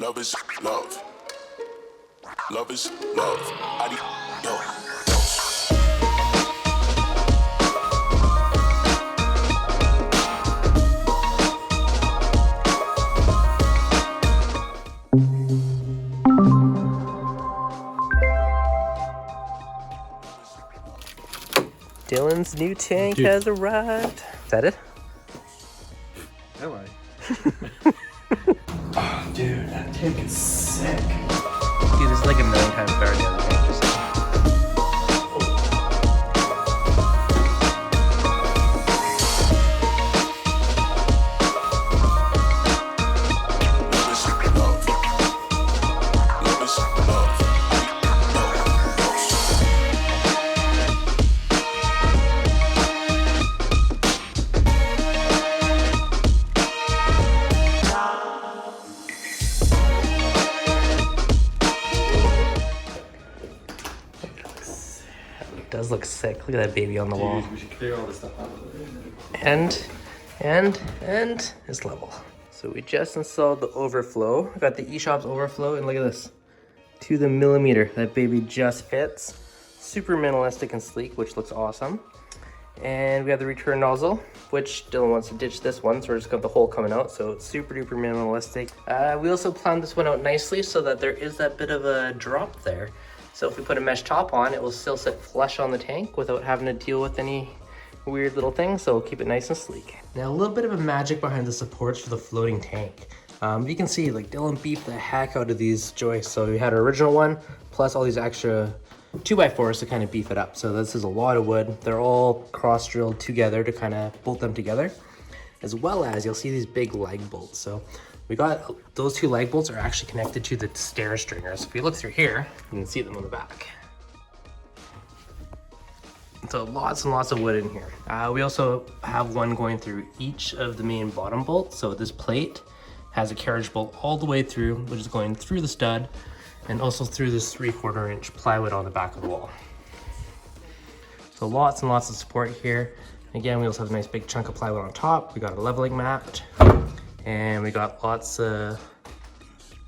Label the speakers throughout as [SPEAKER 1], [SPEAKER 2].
[SPEAKER 1] Love is love. Love is love. Adios.
[SPEAKER 2] Dylan's new tank has arrived. Is that it?
[SPEAKER 3] Am I? Oh, dude, that tank is sick.
[SPEAKER 2] Dude, this is like a million times better than the other tank, just saying. Does look sick. Look at that baby on the wall.
[SPEAKER 3] We should clear all this stuff out of it.
[SPEAKER 2] And it's level. So we just installed the overflow. I got the eShops overflow, and look at this. To the millimeter. That baby just fits. Super minimalistic and sleek, which looks awesome. And we have the return nozzle, which Dylan wants to ditch this one, so we're just got the hole coming out, so it's super duper minimalistic. We also planned this one out nicely so that there is that bit of a drop there. So if we put a mesh top on, it will still sit flush on the tank without having to deal with any weird little things, so we'll keep it nice and sleek. Now a little bit of a magic behind the supports for the floating tank. You can see like Dylan beefed the heck out of these joists. So we had our original one, plus all these extra 2x4s to kind of beef it up. So this is a lot of wood. They're all cross drilled together to kind of bolt them together. As well as you'll see these big leg bolts. So we got those two leg bolts are actually connected to the stair stringer. So if you look through here, you can see them on the back. So lots and lots of wood in here. We also have one going through each of the main bottom bolts. So this plate has a carriage bolt all the way through, which is going through the stud and also through this 3/4 inch plywood on the back of the wall. So lots and lots of support here. Again, we also have a nice big chunk of plywood on top. We got a leveling mat, and we got lots of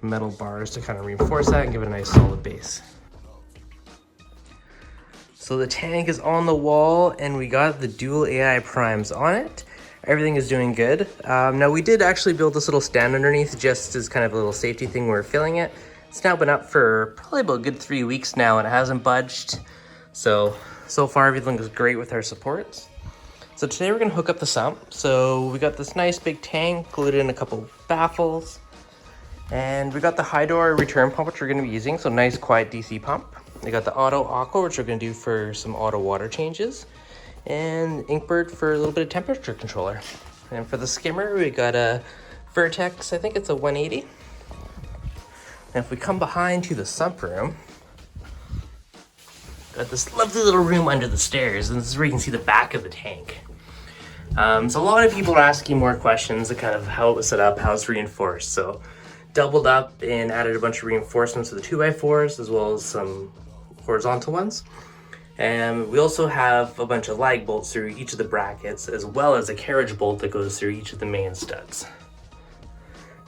[SPEAKER 2] metal bars to kind of reinforce that and give it a nice solid base. So the tank is on the wall, and we got the dual AI primes on it. Everything is doing good. Now we did actually build this little stand underneath just as kind of a little safety thing when we're filling it. It's now been up for probably about a good 3 weeks now, and it hasn't budged. So far everything is great with our supports. So today we're gonna hook up the sump. So we got this nice big tank, glued in a couple baffles, and we got the high door return pump, which we're gonna be using. So nice quiet DC pump. We got the auto aqua, which we're gonna do for some auto water changes, and Inkbird for a little bit of temperature controller. And for the skimmer, we got a Vertex, I think it's a 180. And if we come behind to the sump room, got this lovely little room under the stairs, and this is where you can see the back of the tank. So a lot of people are asking more questions of kind of how it was set up, how it's reinforced. So doubled up and added a bunch of reinforcements to the 2x4s as well as some horizontal ones. And we also have a bunch of lag bolts through each of the brackets, as well as a carriage bolt that goes through each of the main studs.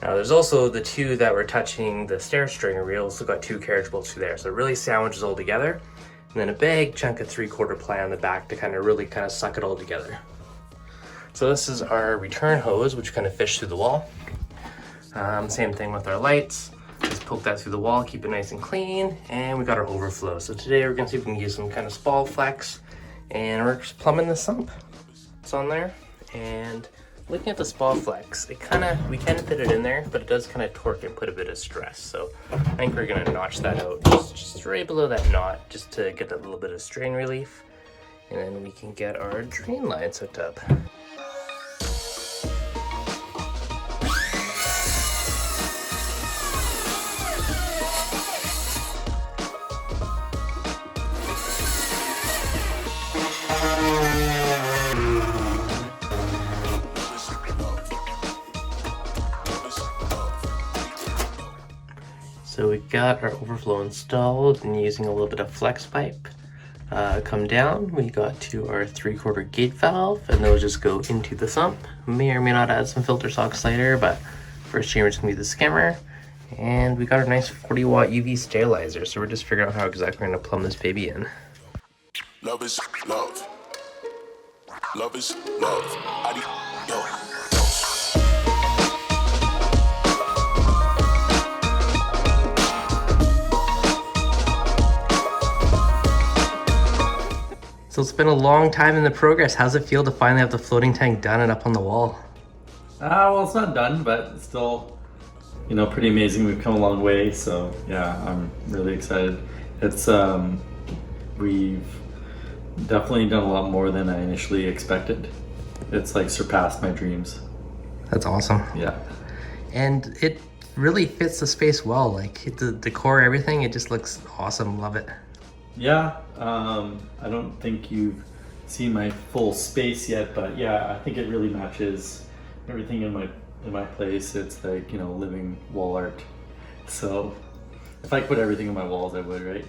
[SPEAKER 2] Now there's also the two that were touching the stair stringer. We also got two carriage bolts through there. So it really sandwiches all together. And then a big chunk of 3/4 ply on the back to kind of suck it all together. So this is our return hose, which kind of fish through the wall. Same thing with our lights. Just poke that through the wall, keep it nice and clean. And we got our overflow. So today we're gonna see if we can use some kind of spall flex, and we're just plumbing the sump. It's on there. And looking at the spall flex, we kind of fit it in there, but it does kind of torque and put a bit of stress. So I think we're gonna notch that out just right below that knot, just to get that little bit of strain relief. And then we can get our drain lines hooked up. So we got our overflow installed and using a little bit of flex pipe. Come down, we got to our 3/4 gate valve, and those just go into the sump. May or may not add some filter sock later, but first chamber is gonna be the skimmer, And we got a nice 40-watt UV sterilizer, so we're just figuring out how exactly we're gonna plumb this baby in.
[SPEAKER 1] Love is love. Love is love. Yo.
[SPEAKER 2] So it's been a long time in the progress. How's it feel to finally have the floating tank done and up on the wall?
[SPEAKER 3] Well, it's not done, but it's still, you know, pretty amazing. We've come a long way, so yeah, I'm really excited. It's we've definitely done a lot more than I initially expected. It's like surpassed my dreams.
[SPEAKER 2] That's awesome.
[SPEAKER 3] Yeah.
[SPEAKER 2] And it really fits the space well. Like the decor, everything, it just looks awesome. Love it.
[SPEAKER 3] Yeah, I don't think you've seen my full space yet, but yeah, I think it really matches everything in my place. It's like, you know, living wall art. So if I could put everything on my walls, I would, right?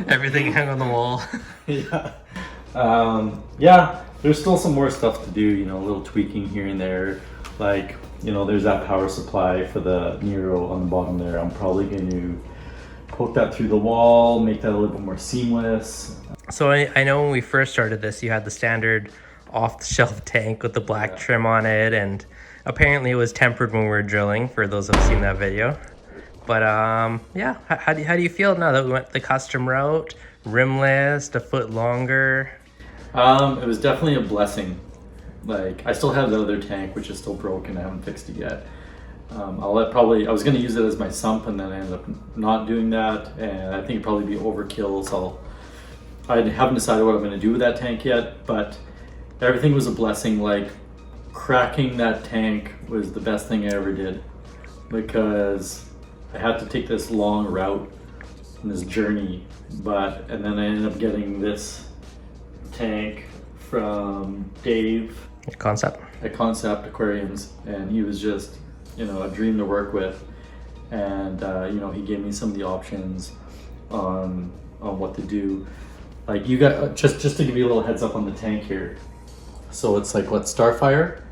[SPEAKER 2] Everything hung on the wall.
[SPEAKER 3] Yeah. Yeah, there's still some more stuff to do, you know, a little tweaking here and there. Like, you know, there's that power supply for the Nero on the bottom there. I'm probably going to poke that through the wall, make that a little bit more seamless.
[SPEAKER 2] So I know when we first started this, you had the standard off-the-shelf tank with the black trim on it, and apparently it was tempered when we were drilling, for those who have seen that video. But yeah, how do you feel now that we went the custom route, rimless, a foot longer?
[SPEAKER 3] It was definitely a blessing. Like, I still have the other tank, which is still broken. I haven't fixed it yet. I was going to use it as my sump, and then I ended up not doing that, and I think it'd probably be overkill, so I haven't decided what I'm going to do with that tank yet, but everything was a blessing. Like, cracking that tank was the best thing I ever did, because I had to take this long route and this journey, and then I ended up getting this tank from Dave at Concept Aquariums, and he was just, you know, a dream to work with. And you know, he gave me some of the options on what to do. Like, you got just to give you a little heads up on the tank here. So it's like what, Starfire,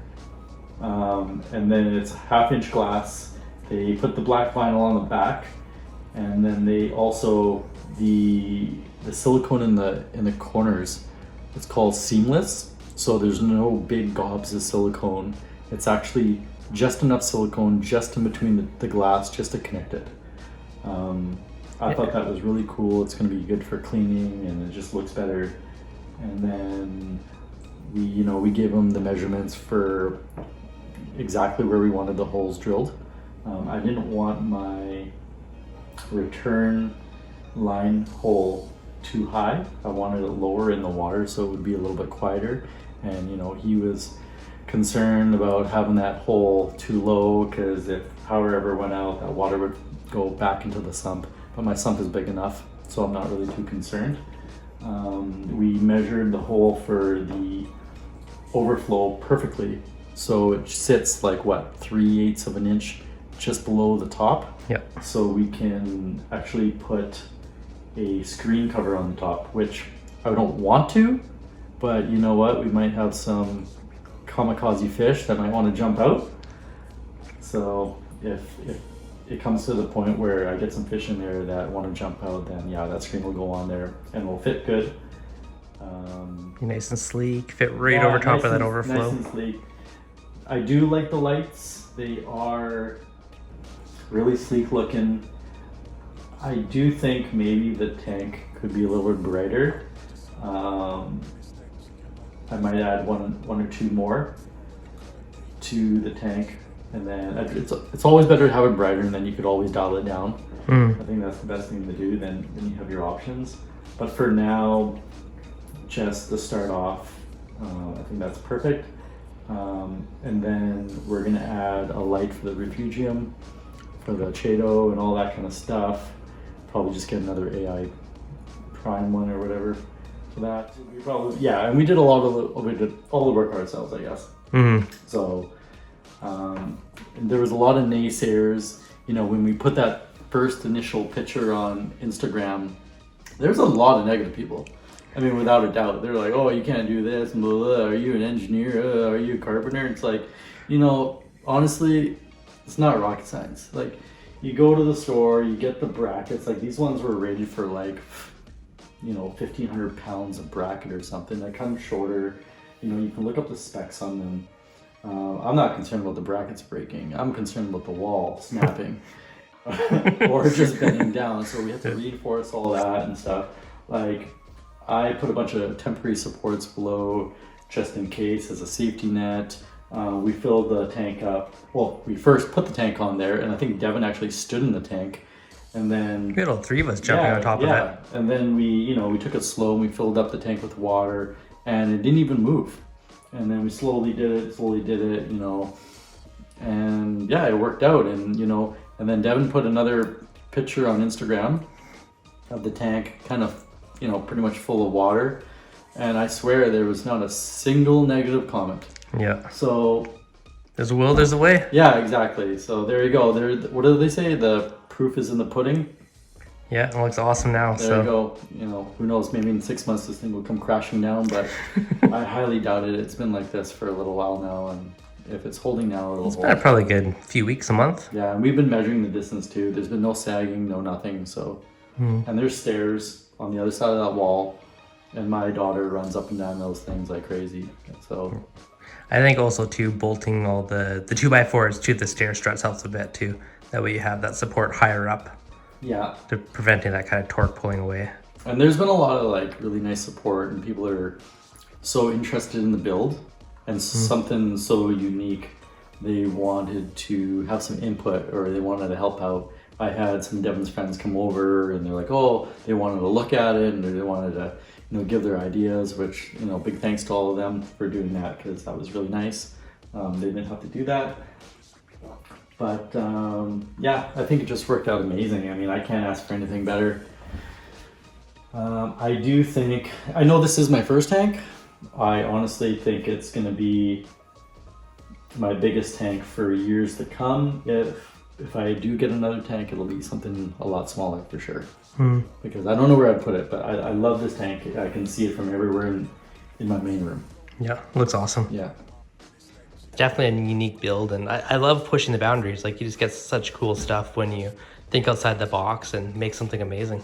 [SPEAKER 3] and then it's 1/2-inch glass. They put the black vinyl on the back, and then they also the silicone in the corners. It's called seamless. So there's no big gobs of silicone. It's actually just enough silicone just in between the glass, just to connect it. I thought that was really cool. It's going to be good for cleaning, and it just looks better. And then we gave them the measurements for exactly where we wanted the holes drilled. I didn't want my return line hole too high. I wanted it lower in the water so it would be a little bit quieter. And, you know, he was concerned about having that hole too low, because if power ever went out, that water would go back into the sump. But my sump is big enough, so I'm not really too concerned. We measured the hole for the overflow perfectly, so it sits like what, 3/8 of an inch just below the top.
[SPEAKER 2] Yep.
[SPEAKER 3] So we can actually put a screen cover on the top, which I don't want to, but you know what, we might have some kamikaze fish that might want to jump out. So if it comes to the point where I get some fish in there that want to jump out, then yeah, that screen will go on there and will fit good.
[SPEAKER 2] Nice and sleek, fit right over top of that overflow.
[SPEAKER 3] Nice and sleek. I do like the lights. They are really sleek looking. I do think maybe the tank could be a little bit brighter. I might add one or two more to the tank, and then it's always better to have it brighter, and then you could always dial it down. I think that's the best thing to do. Then you have your options. But for now, just to start off, I think that's perfect. And then we're gonna add a light for the refugium, for the Chaeto and all that kind of stuff. Probably just get another AI prime one or whatever for that. We probably, yeah, and we did all the work ourselves, I guess. So there was a lot of naysayers. You know, when we put that first initial picture on Instagram, there's a lot of negative people. I mean, without a doubt, they're like, "Oh, you can't do this, blah, blah, blah. Are you an engineer? Are you a carpenter?" It's like, you know, honestly, It's not rocket science. Like, you go to the store, you get the brackets. Like, these ones were rated for like, 1,500 pounds of bracket or something. They come shorter. You can look up the specs on them. I'm not concerned about the brackets breaking. I'm concerned about the wall snapping or just bending down. So we have to reinforce all that and stuff. Like, I put a bunch of temporary supports below just in case as a safety net. We filled the tank up. Well, we first put the tank on there, and I think Devin actually stood in the tank. And then
[SPEAKER 2] we had all three of us jumping on top of it.
[SPEAKER 3] And then we took it slow and we filled up the tank with water, and it didn't even move. And then we slowly did it, and yeah, it worked out. And and then Devin put another picture on Instagram of the tank, kind of, pretty much full of water. And I swear there was not a single negative comment.
[SPEAKER 2] Yeah.
[SPEAKER 3] So
[SPEAKER 2] there's a will, there's a way.
[SPEAKER 3] Yeah, exactly. So there you go. What do they say? The proof is in the pudding.
[SPEAKER 2] Yeah, it looks awesome now.
[SPEAKER 3] There you go. Who knows? Maybe in 6 months this thing will come crashing down, but I highly doubt it. It's been like this for a little while now, and if it's holding now, it'll hold.
[SPEAKER 2] It's been probably a good few weeks, a month.
[SPEAKER 3] Yeah, and we've been measuring the distance too. There's been no sagging, no nothing. So, and there's stairs on the other side of that wall, and my daughter runs up and down those things like crazy. So,
[SPEAKER 2] I think also too, bolting all the 2x4s to the stair struts helps a bit too. That way you have that support higher up.
[SPEAKER 3] Yeah.
[SPEAKER 2] To preventing that kind of torque pulling away.
[SPEAKER 3] And there's been a lot of like really nice support, and people are so interested in the build and something so unique. They wanted to have some input, or they wanted to help out. I had some of Devin's friends come over, and they're like, oh, they wanted to look at it, and they wanted to, give their ideas, which, big thanks to all of them for doing that, because that was really nice. They didn't have to do that. But yeah, I think it just worked out amazing. I mean, I can't ask for anything better. I know this is my first tank. I honestly think it's gonna be my biggest tank for years to come. If I do get another tank, it'll be something a lot smaller for sure. Because I don't know where I'd put it, but I love this tank. I can see it from everywhere in my main room.
[SPEAKER 2] Yeah, looks awesome.
[SPEAKER 3] Yeah.
[SPEAKER 2] Definitely a unique build, and I love pushing the boundaries. Like, you just get such cool stuff when you think outside the box and make something amazing.